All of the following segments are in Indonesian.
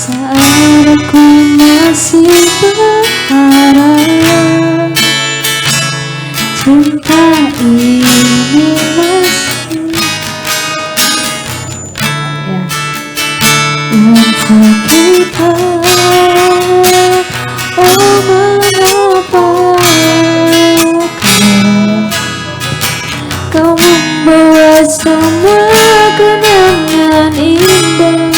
Saat aku masih berharap, cinta ini masih untuk kita. Oh mengapa kau membawa semua kenangan indah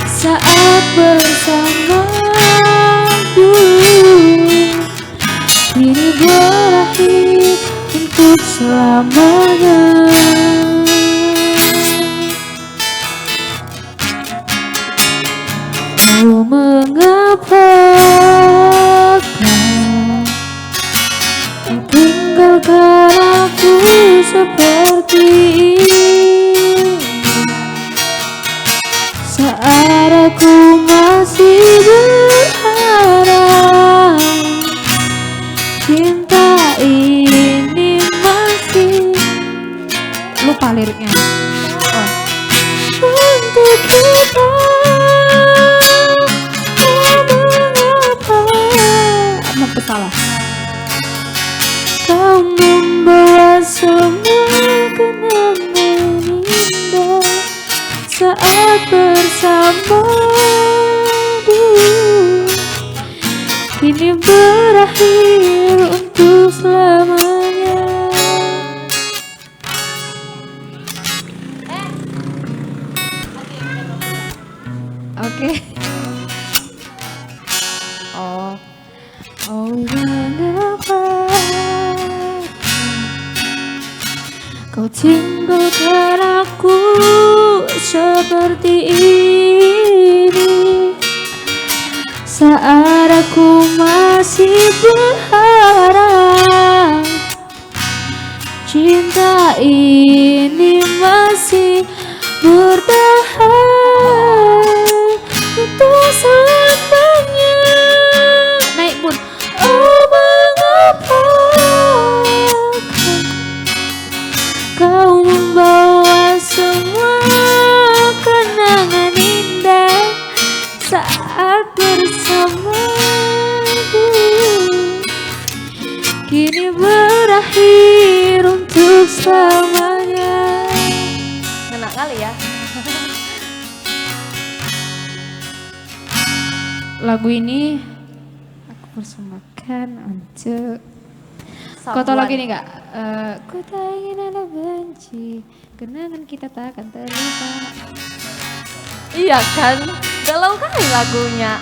saat bersamaku, kini berakhir untuk selamanya. Oh mengapa kau tinggalkan aku seperti ini, saat aku masih berharap, cinta ini masih, lupa liriknya, untuk kita. Apa salah? Kau membawa semua kenangan indah saat bersamamu, kini berakhir untuk selamanya. Oke. Oh mengapa kau tinggalkan aku seperti ini, saat aku masih berharap, cinta ini masih bertahan untuk selamanya. Naik pun. Oh mengapa kau membawa semua kenangan indah saat bersamaku, kini berakhir untuk selamanya. Enak kali ya. Lagu ini aku persembahkan untuk kau tahu lagi nih kak? Ku tak ingin ada benci, kenangan kita takkan terlupa. Iya kan, galau kali lagunya.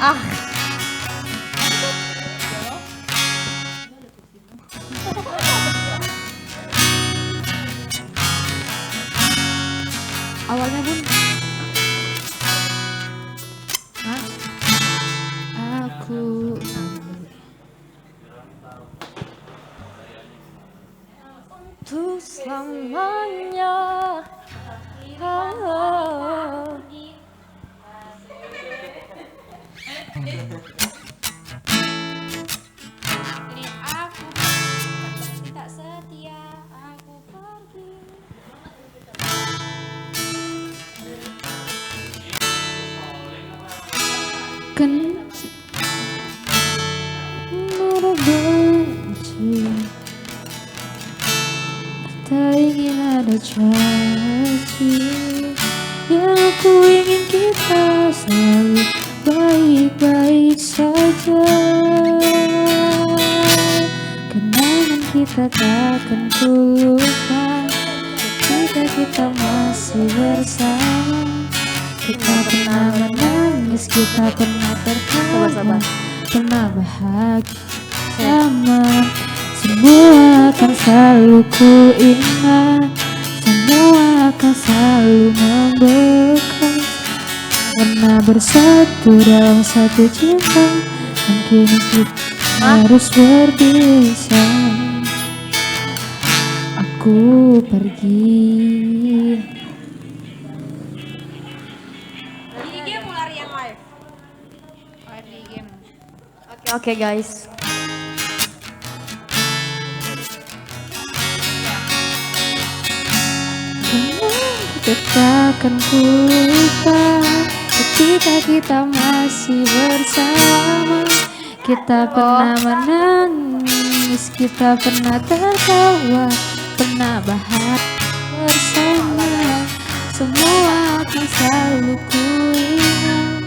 Awalnya pun aku Untuk selamanya. ini aku tak setia, aku pergi. Kan benci, tak ingin ada janji, yang aku ingin kita selalu baik-baik saja. Kenangan kita takkan lupa ketika kita masih bersama. Kita pernah menangis, kita pernah tertawa, pernah bahagia sama. Semua akan selalu ku ingat, semua akan selalu membekas. Pernah bersatu dalam satu cinta, dan kini kita harus berpisah. Aku pergi. Di game lari yang live. Di game. Oke guys. Kita takkan ku lupa Jika kita masih bersama, kita pernah menangis, kita pernah tertawa, pernah bahagia bersama. Semua akan selalu kuingat,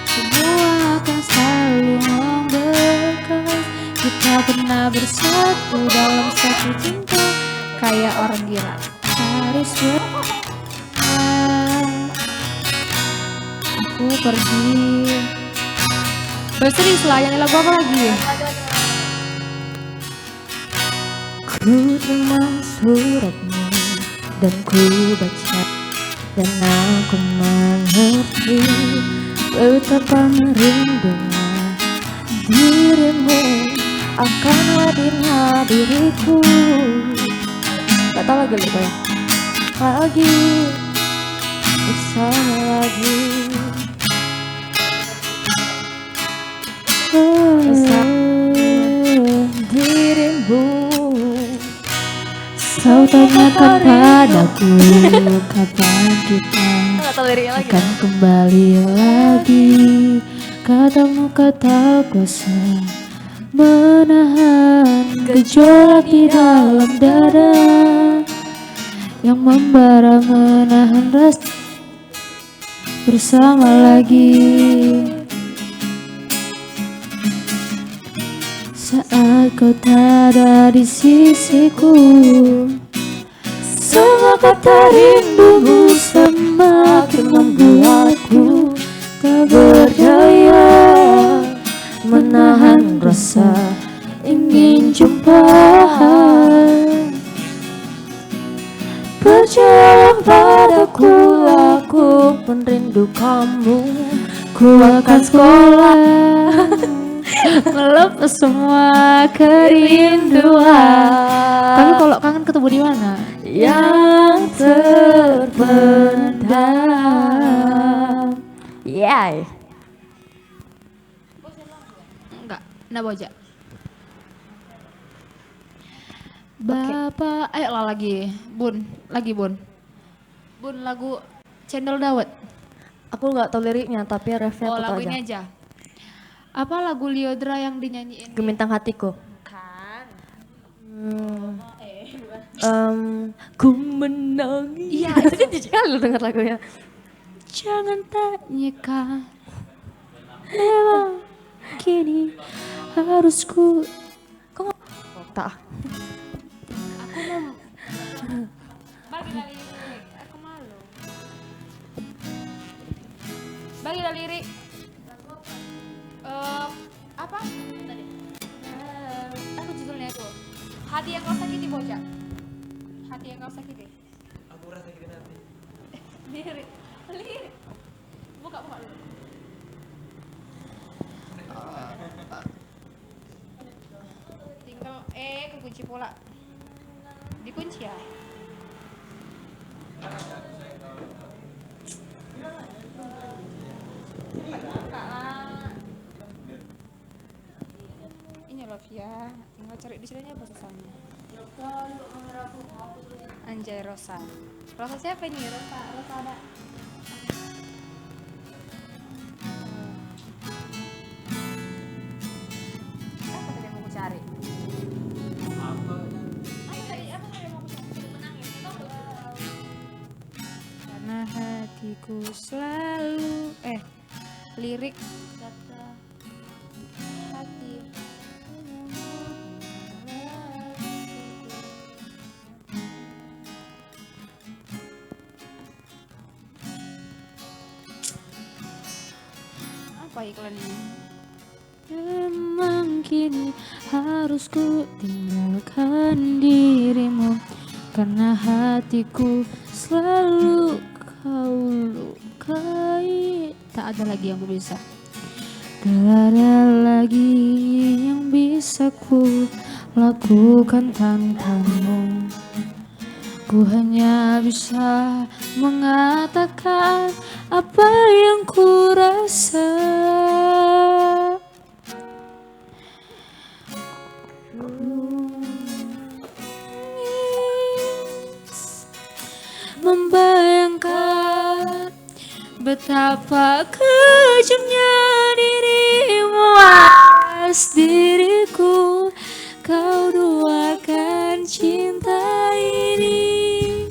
semua akan selalu membekas. Kita pernah bersatu dalam satu cinta, kayak orang gila harus aku pergi. Serius lah, yang lagu apa lagi? Ku terima suratmu dan ku baca, dan aku mengerti betapa merindunya dirimu akan hadirnya diriku. Gak tau lagi ya. Lagi bersama lagi. Dirimu, kau tanyakan padaku kapan kita akan kembali lagi. Katamu kata kuasa menahan gejolak di dalam dada yang membara, menahan rasa bersama lagi. Saat kau tak ada di sisiku, semua kata rindumu semakin membuatku tak berdaya menahan rasa ingin jumpa. Percayalah padaku, aku pun rindu kamu. Ku akan sekolah melepas semua kerinduan. Tapi kalau kangen ketemu di mana? Yang terpendam. Yay. Enggak, enggak boja. Bapak, ayo lah lagi, Bun, Bun lagu Cendol Dawet. Aku nggak tahu liriknya tapi refnya aku tahu lagu ini aja. Apa lagu Lyodra yang dinyanyiin? Gemintang Hatiku. Kan. Ku menangis. Iya, itu kan jijik kali lu denger lagunya. Jangan tanyakan, memang kini harus ku. Kok tak? Aku mau bagi dari lirik, aku malu. Bagi dari lirik. Apa? Tadi. Aku judulnya itu. Hati yang kau sakiti bocah. Hati yang kau sakiti. Aku rasa sakit hati. Lirik. Buka dulu. Tinggal kekunci pula. Dikunci ya. Ini loh ya, tinggal cari di sini apa susahnya. Anjay Rosa. Rosa siapa ini? Rosa ada. Apa tadi yang mau cari? Karena hatiku selalu lirik kata hati. Apa iklan ini? Memang kini harus ku tinggalkan dirimu, karena hatiku selalu kau lukai. Tak ada lagi yang ku bisa. Tak ada lagi yang bisa ku lakukan tanpamu. Ku hanya bisa mengatakan apa yang ku rasa. Membayangkan Betapa kejamnya dirimu atas diriku. Kau duakan cinta ini,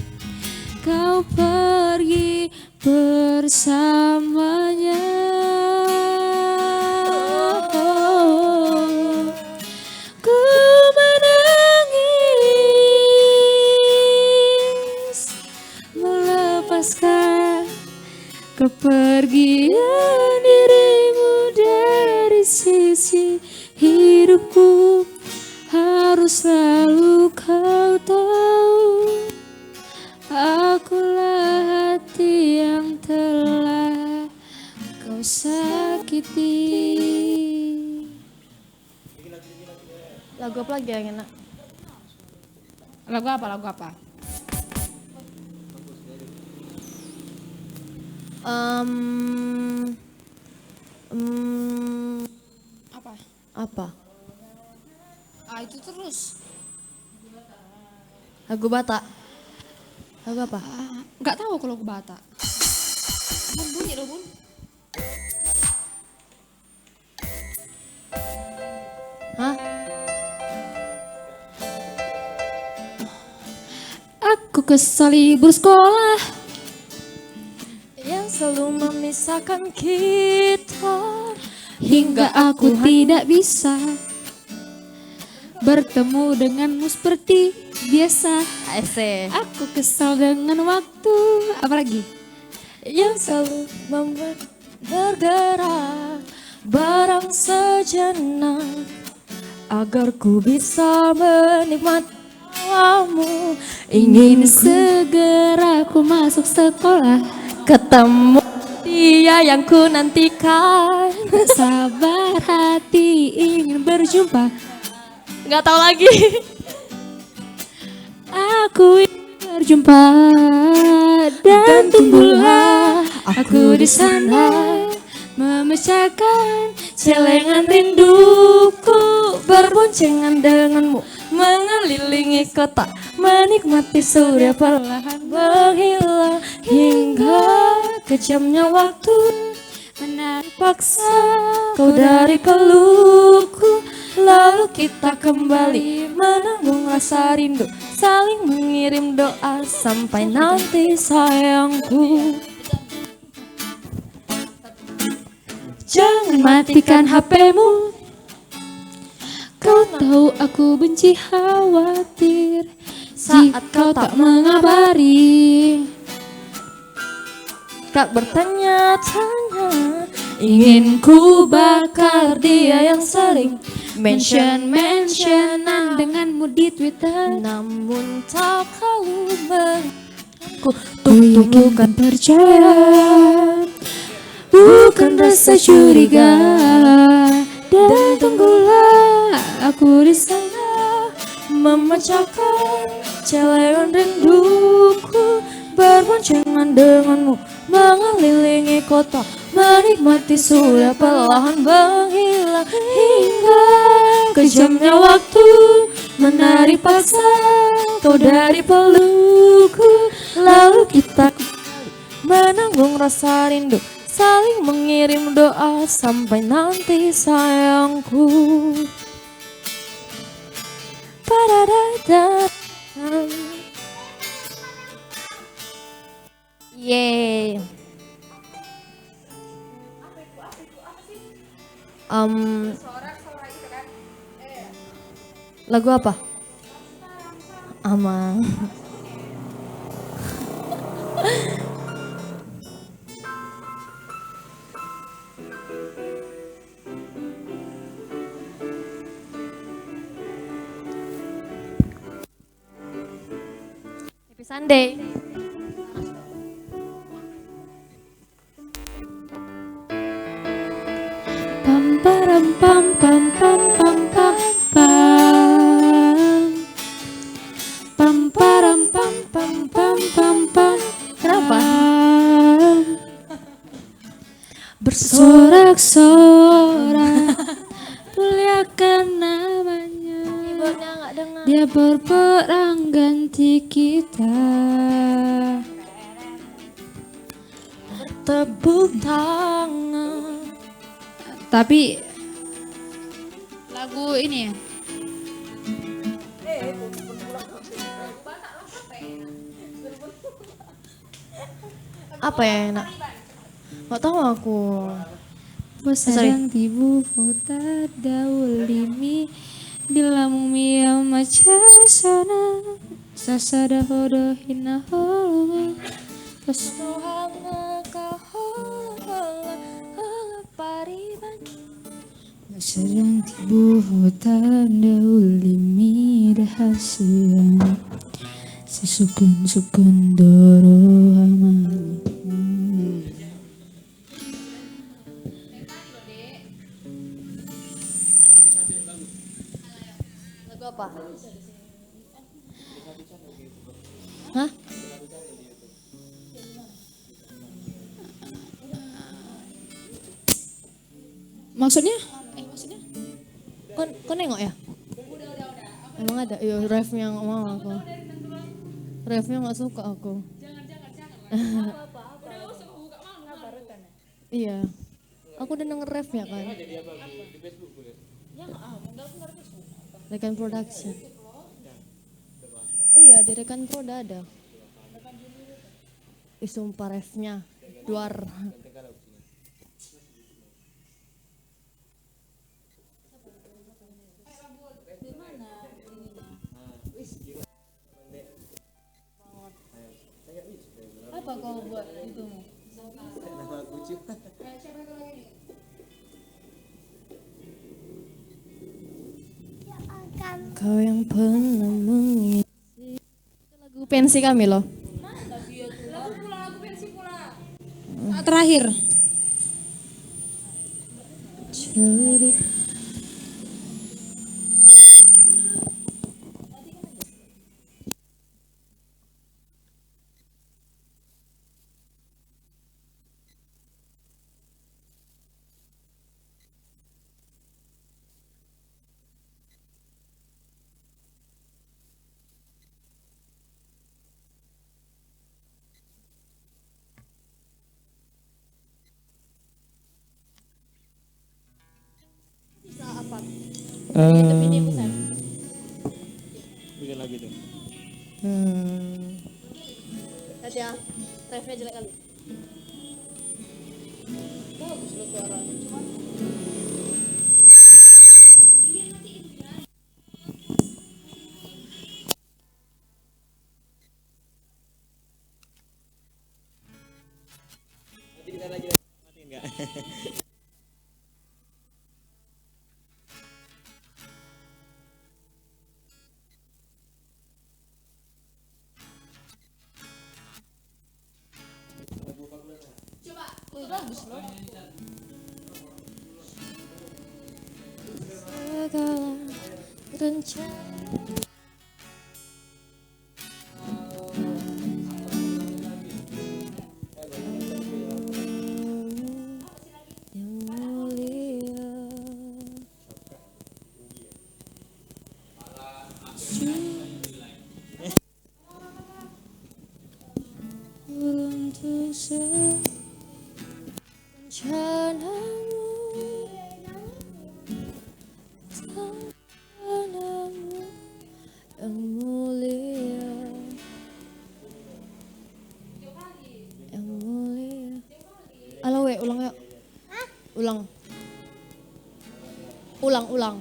kau pergi bersamanya. Ku menangis melepaskan kepergian dirimu dari sisi hidupku. Harus selalu kau tahu, akulah hati yang telah kau sakiti. Lagu apa lagi yang enak? Lagu apa? Lagu apa? Apa? Apa? Itu terus. Lagu Batak. Lagu apa? Nggak tahu kalau lagu Batak. Bun, bunyi loh bun. Hah? Aku kesal libur sekolah Yang selalu memisahkan kita, hingga aku tidak bisa bertemu denganmu seperti biasa. Ese. Aku kesal dengan waktu. Apa lagi? Yang selalu membuat bergerak barang sejenak, agar ku bisa menikmati kamu. Ingin segera ku masuk sekolah, Ketemu dia yang ku nantikan. tak sabar hati ingin berjumpa. Nggak tahu lagi. Aku ingin berjumpa dan tumbuhlah aku di sana, memecahkan celengan rinduku, Berboncengan denganmu mengelilingi kota, menikmati surya perlahan menghilang, hingga kejamnya waktu menarik paksa kau dari pelukku. Lalu kita kembali menanggung rasa rindu, saling mengirim doa sampai nanti sayangku. Jangan matikan HP-mu. Kau tahu aku benci khawatir saat kau tak mengabari. Tak bertanya-tanya, ingin ku bakar dia yang sering Mention-mentionan denganmu di Twitter. namun tak kau mengaku. Ku bukan percaya, bukan rasa curiga. Dan tunggulah aku di sana, memecahkan celengan rinduku, berboncengan denganmu mengelilingi kota, menikmati surya perlahan menghilang, hingga kejamnya waktu menarik paksa kau dari pelukku. Lalu kita menanggung rasa rindu, saling mengirim doa sampai nanti sayangku. Padadada. Yeay. Lagu apa? Amang. Happy Sunday. pam param pam pam pam pam pam pam pam param pam pam pam pam pam. Kenapa? Bersorak-sorak muliakan namanya. Keyboardnya nggak dengar. Dia berperang ganti kita. tepuk tangan. Tapi lagu ini ya. Apa ya enak? Gak tahu aku. Sadang tibu kota daulimi dilamumi maca sana sasada hodo hina holo Suhana kahola pariban. sedang tibu kota daulimi rahasia sesukun-sukun doro amali. Lagu apa? Hah? Maksudnya? Kon nengok ya? Emang ada? Iya, refnya nggak mau aku. Refnya nggak suka aku. Iya. Aku udah denger refnya kan. Rekan Production. Iya, di Rekan Proda ada. Sumpah refnya. Duar. Apa kau buat itu? Kau yang pernah mengisi lagu pensi kami loh. Terakhir. Cerita. Bikin lagi tuh. Lihat ya, refnya jelek kali. Bagus lo suaranya. Nanti kita lagi matiin nggak? Bagus loh. Segala rencana. Yang mulia. Untuk rencanamu, rencanamu yang mulia, yang mulia. Halo we, ulang yuk. Ulang. Ulang.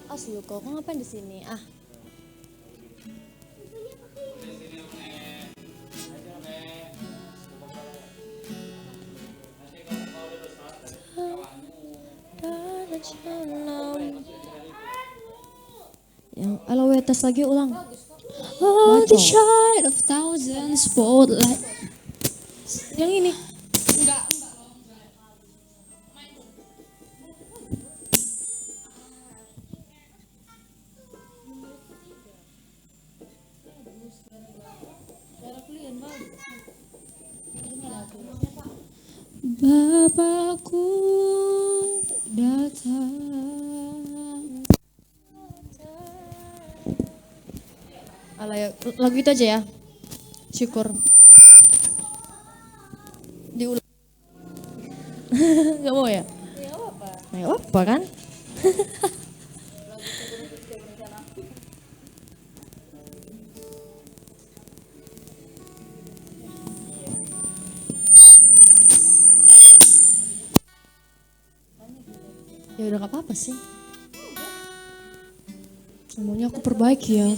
Asli kok ngapain di sini? Ah. Yang halo we, tes lagi ulang. On the shine of thousand spotlight. Yang ini. Bapakku datang. Alah ya, lagu itu aja ya. Syukur. Gak mau ya? Ya apa kan? Ya udah gak apa-apa sih. Semuanya aku perbaiki ya.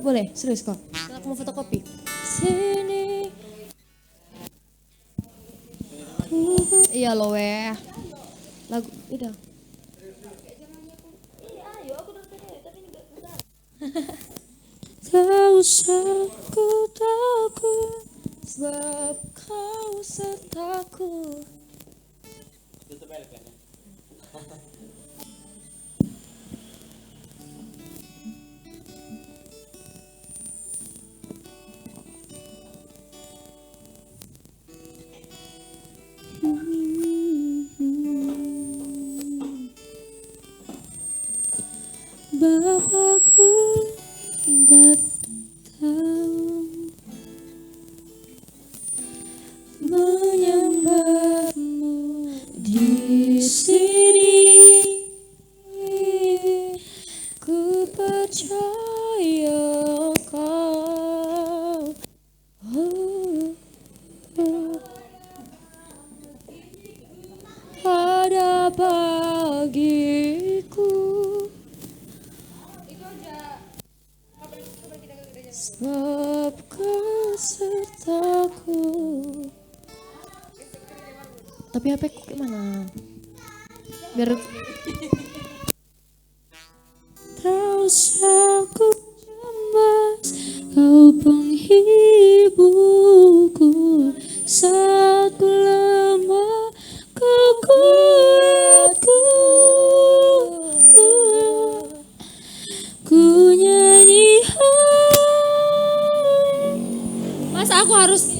Boleh, serius kok. Aku mau fotokopi. Sini. Iya loh weh. Lagu, udah. Tak usah ku takut, sebab kau sertaku. Tutup aja kan. Bapakku datang menyembahmu di sini. Ku percaya kau. Ada bagiku. Sebab kau sertaku. Tapi HP ku gimana? Biar tak usah ku cemas, kau penghiburku saat ku lemah, kau kuatku. Ku nyanyi Mas aku harus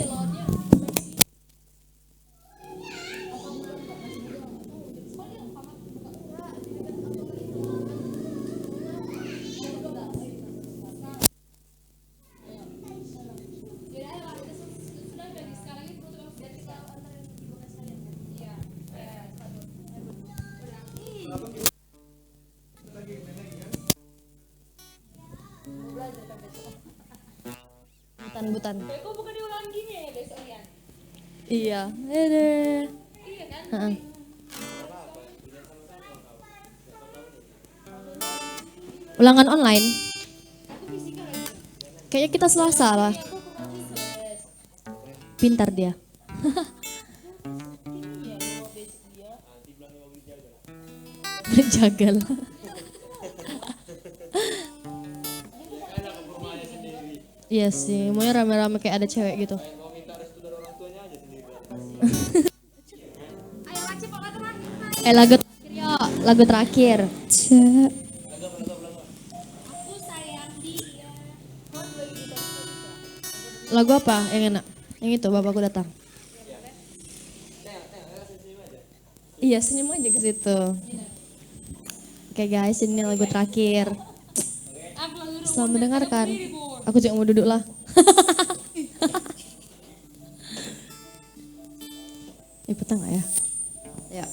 butan. Kok bukan diulang gini ya besok ya? Iya. Iya kan? Ulangan online. Kayaknya kita Selasa lah. Pintar dia. Berjagal. Iya sih, maunya rame-rame kayak ada cewek gitu. Lagu terakhir yuk, lagu terakhir. Lagu apa yang enak? Yang itu bapakku datang. Iya senyum aja ke situ. Oke guys, ini lagu terakhir. Selamat mendengarkan. Aku juga mau duduk lah. Petang nggak ya? Ya.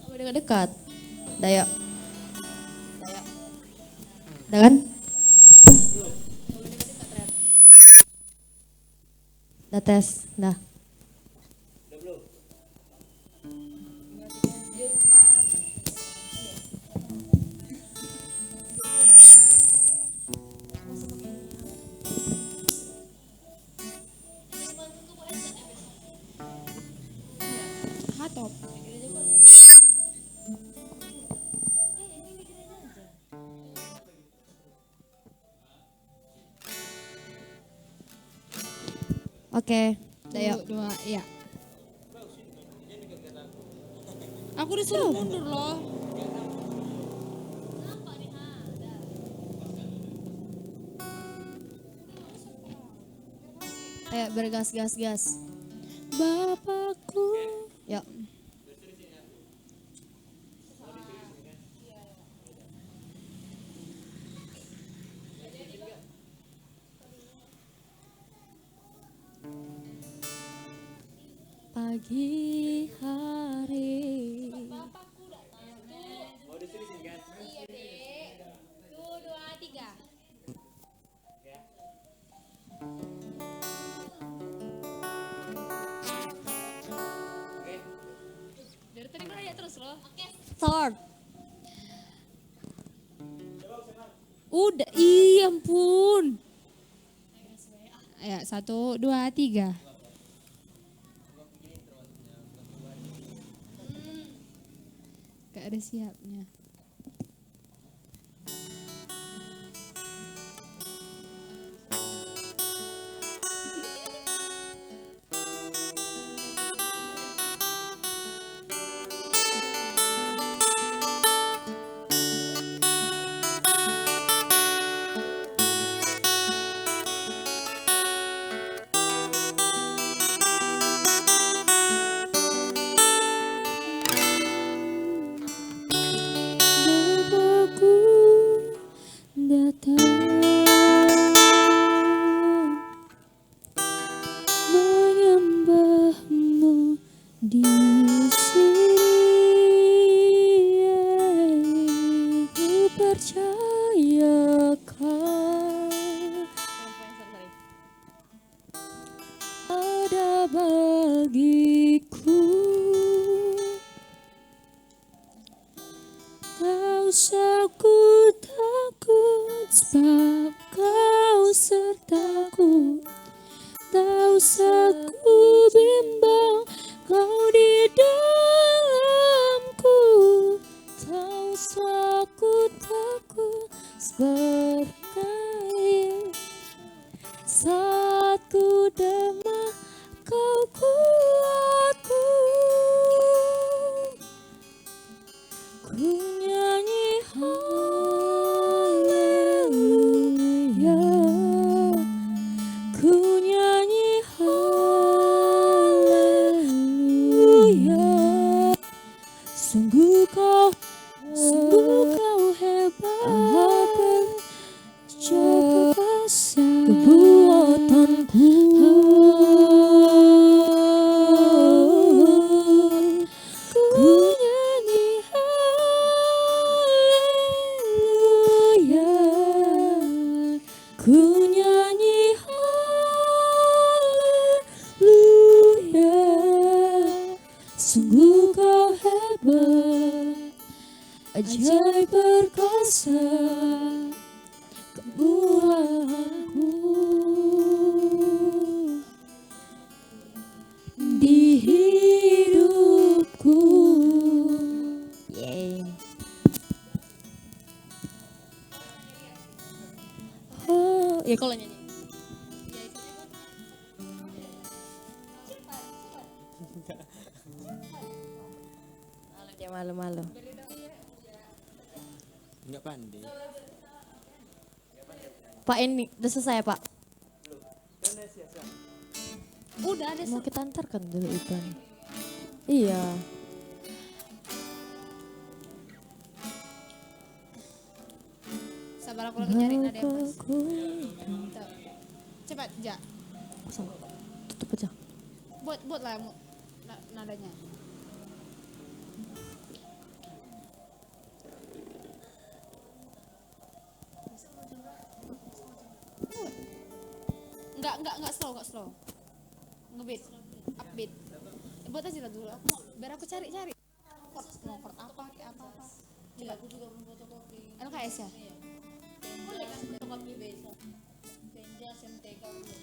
Udah dekat. Dayak. Udah kan? Udah tes. Dah. Oke, Dayak. 1, 2, ya. Aku disuruh mundur loh. Ayo bergas gas gas. Bapakku. Yuk. Pagi hari. Mau diseriusin kan? Iya dek. Tuh 2, 3. Dari tadi gue nanya terus loh. Start. Udah, iya ampun. Ya 1, 2, 3. Gak ada siapnya. Bapakku datang menyembahmu di sini. Ku percayakan ada bagiku. Tak usah ku takut sebab kau sertaku. Tak usah ku bimbang kau di dalamku. Tak usah ku takut sebab kau saat ku demam kau kuatku. Ku nyanyi haleluya. Ku nyanyi haleluya. Sungguh kau hebat. Kuasa kebuatanku. Ku nyanyi haleluya. Ku nyanyi haleluya. Sungguh kau hebat, ajaib perkasa kebuatanku di hidupku. Yeay. Oh, Ya kalau nyanyi. Malu dia malu-malu. Enggak pandai. Pak ini udah selesai Pak. Udah ada. Mau kita antarkan dulu Ipan. Iya. Sabar aku lagi nyari nada yang pas. Bapakku. Tuh. Cepat, Ja. Kosong. Tutup aja. Buat lah nadanya. Enggak slow. Ngebeat, upbeat. Buat aja lah dulu. Biar aku cari. Mau chord apa, kayak apa. Coba. Aku juga belum fotokopi. LKS ya? Boleh kan fotokopi besok. Benja, MTK belum.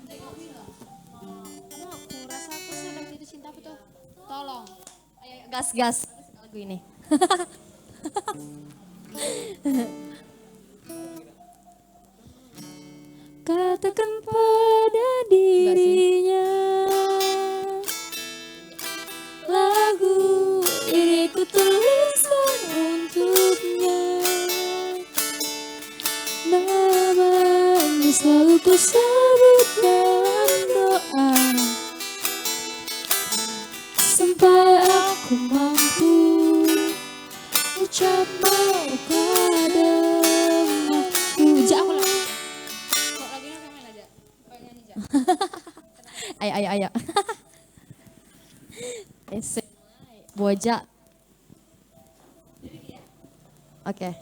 MTK bilang. Aku rasa aku sudah itu cinta apa tuh? Tolong. Gas lagu ini. Katakan pada dirinya lagu ini sampai aku mampu ucap mau padamu. Ja aku lah. Kok lagi main aja. Kayak nyanyi Ja. Ayo. Boja. Oke.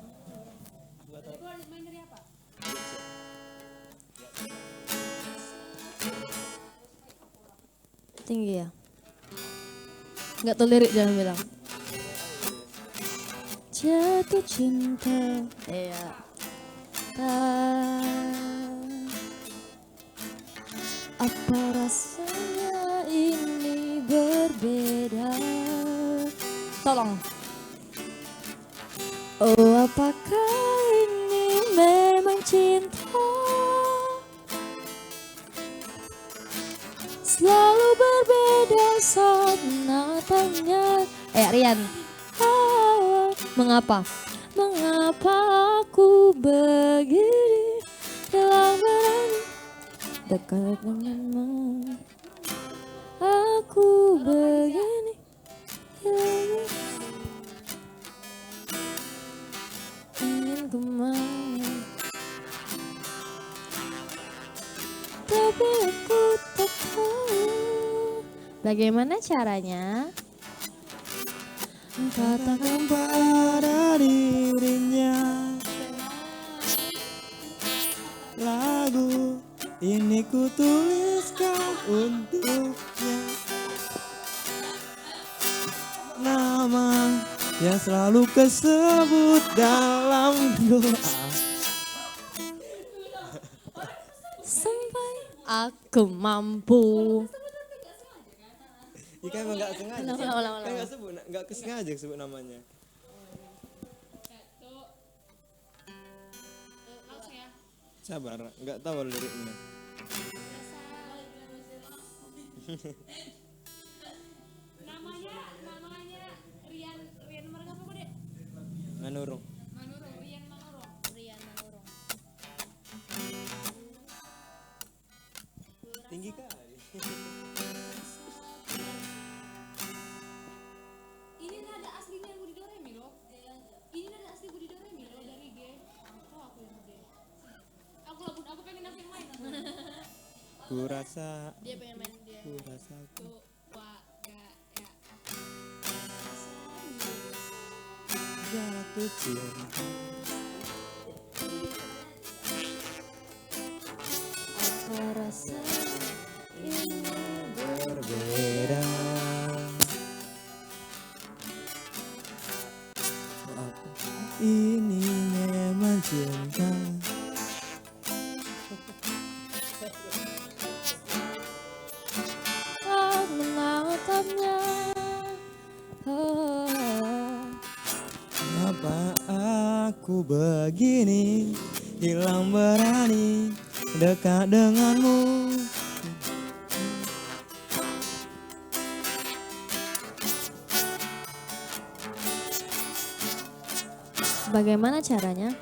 Tinggi ya. Nggak tahu lirik jangan bilang. Jatuh cinta. Iya. Apa rasanya ini berbeda? Tolong. Oh, apakah ini memang cinta? Selalu berbeda saat natanya. Rian. Mengapa? Mengapa aku begini hilang berani dekat denganmu? Aku begini hilang ingin kemana, tapi aku tak tahu Bagaimana caranya? Katakan pada dirinya, lagu ini ku tuliskan untuknya. Nama yang selalu kesebut dalam doa. sampai Aku mampu. Ikan emang gak sengaja. Ulang. Kan gak sebut, gak kesengaja sebut namanya. Sabar, gak tahu liriknya. Namanya Rian Manurung apa Dek? Manurung. Rian Manurung. Tinggi kali. Ini nada aslinya Budi Doremi loh. Ini nada asli Budi Doremi loh dari G. Aku yang G. Aku pengen aku yang main. Ku rasa, Dia pengen main dia. ku rasa. Wa ga ya. Jatuh cinta. apa rasa ini Berbeda. Ini memang cinta. saat menatapnya. Kenapa aku begini, hilang berani dekat denganmu. Bagaimana caranya?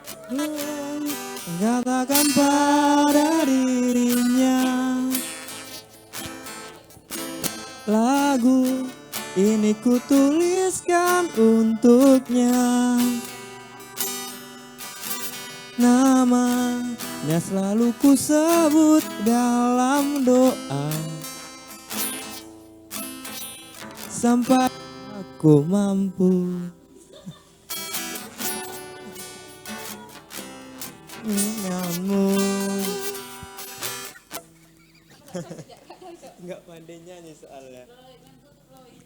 Katakan pada dirinya, lagu ini ku tuliskan untuknya. Namanya selalu ku sebut dalam doa, sampai aku mampu denganmu. Enggak pandai nyanyi soalnya.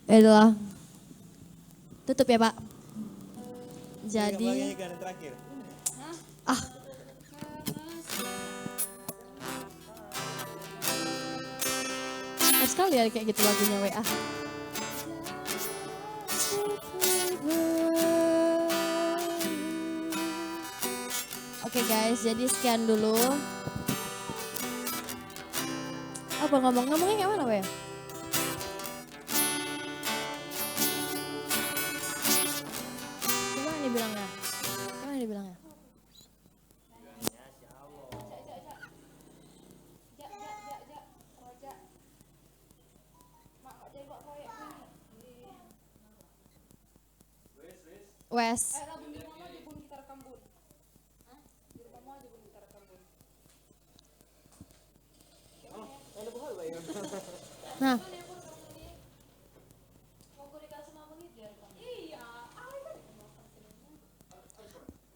Itulah. Tutup ya Pak. Jadi Jadi yang terakhir. harus sekali ya kayak gitu lagunya WA. Oke guys, jadi sekian dulu. Apa ngomongnya kayak mana WA? Gimana dibilangnya? Gimana dibilangnya? Wes. Nah,